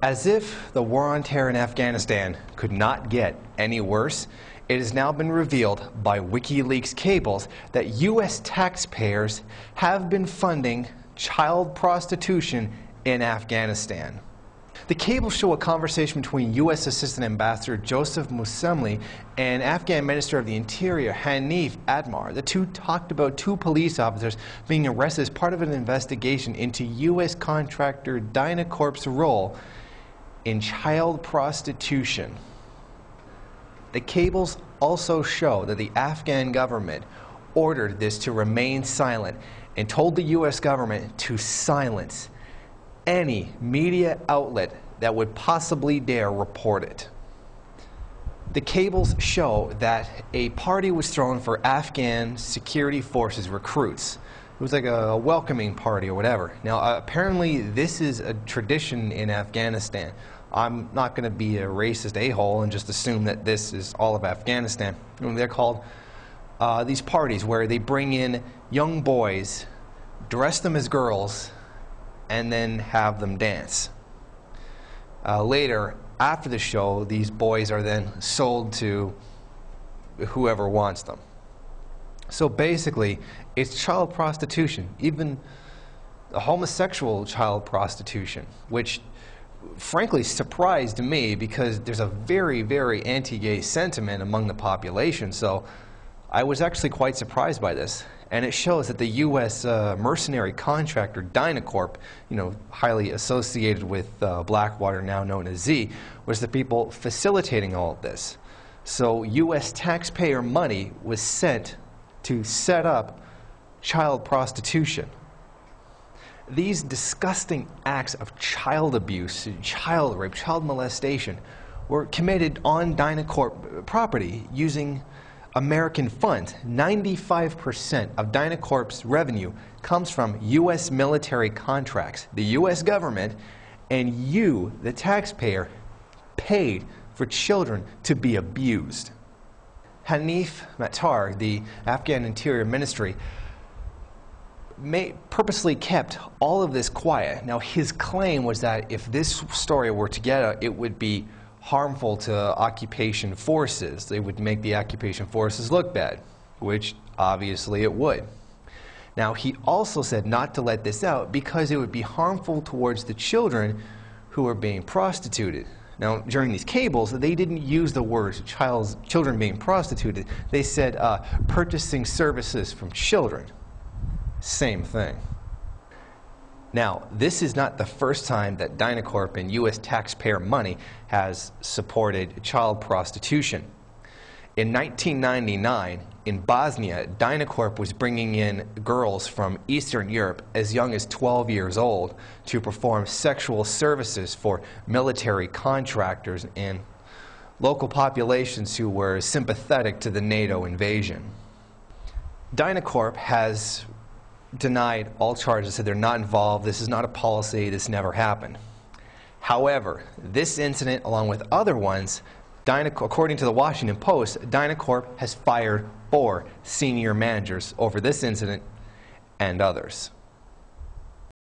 As if the war on terror in Afghanistan could not get any worse, it has now been revealed by WikiLeaks cables that U.S. taxpayers have been funding child prostitution in Afghanistan. The cables show a conversation between U.S. Assistant Ambassador Joseph Musemli and Afghan Minister of the Interior Hanif Atmar. The two talked about two police officers being arrested as part of an investigation into U.S. contractor Dynacorp's role in child prostitution. The cables also show that the Afghan government ordered this to remain silent and told the U.S. government to silence any media outlet that would possibly dare report it. The cables show that a party was thrown for Afghan security forces recruits. It was like a welcoming party or whatever. Now, apparently this is a tradition in Afghanistan. I'm not going to be a racist a-hole and just assume that this is all of Afghanistan. They're called these parties where they bring in young boys, dress them as girls, and then have them dance. Later, after the show, these boys are then sold to whoever wants them. So basically, it's child prostitution, even homosexual child prostitution, which frankly surprised me because there's a very, very anti-gay sentiment among the population. So I was actually quite surprised by this. And it shows that the U.S. mercenary contractor Dynacorp, highly associated with Blackwater, now known as Z, was the people facilitating all of this. So U.S. taxpayer money was sent to set up child prostitution. These disgusting acts of child abuse, child rape, child molestation were committed on Dynacorp property using American funds. 95% of Dynacorp's revenue comes from U.S. military contracts. The U.S. government and you, the taxpayer, paid for children to be abused. Hanif Atmar, the Afghan Interior Ministry, purposely kept all of this quiet. Now, his claim was that if this story were to get out, it would be harmful to occupation forces. They would make the occupation forces look bad, which obviously it would. Now, he also said not to let this out because it would be harmful towards the children who are being prostituted. Now, during these cables, they didn't use the words children being prostituted. They said purchasing services from children. Same thing. Now, this is not the first time that Dynacorp and U.S. taxpayer money has supported child prostitution. In 1999, in Bosnia, Dynacorp was bringing in girls from Eastern Europe as young as 12 years old to perform sexual services for military contractors and local populations who were sympathetic to the NATO invasion. Dynacorp has denied all charges, said they're not involved, this is not a policy, this never happened. However, this incident, along with other ones, according to the Washington Post, Dynacorp has fired 4 senior managers over this incident and others.